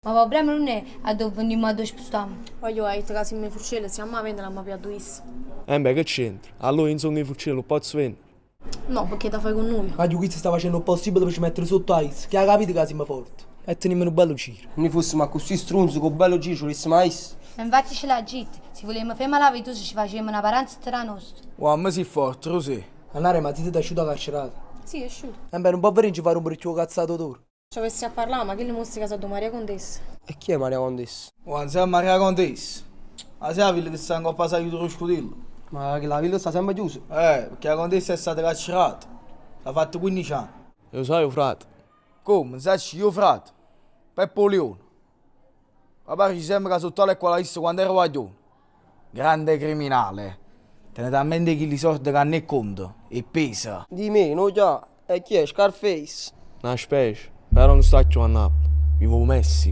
Ma problema non è a dove andiamo a dove spostiamo. Voglio hai detto che se mi fucile siamo a vendere la mia più Beh, che c'entra? Allora insomma i fucili lo posso vendere. No, perché da fai con noi? Ma Giudiz sta facendo il possibile per ci mettere sotto ice. Che ha capito che siamo forti. E teniamo un bello giro. Non fossimo così strunzo con bello giro, ci volessimo mai. Infatti ce l'ha gente. Se volevamo fare la vita ci facevamo una paranza tra nostra. Wow, ma sei forte, Rosé. Andare, ma ti sei asciutta carcerata. Sì, è asciutto. E beh, non può venire a fare un briccio cazzato d'oro. Ci avessi a parlare, ma che le mostri casa di Maria Contessa? E chi è Maria Condessa? Wow, sei Maria Contessa. Ma sai la villa che sta in coppa aiuto lo scudello? Ma che la villa sta sempre chiusa. Perché la Contessa è stata carcerata. L'ha fatto 15 anni. Lo sai, frate? Come? Sai io, frate? Peppo Leone. Papà ci sembra che sotto l'acqua l'ha visto quando ero guaglione. Grande criminale. Te ne talmente chi li sordi che non è conto. E pesa. Di me, no già. E chi è? Scarface. Una specie. Però non sto a Napoli. Vivo Messi.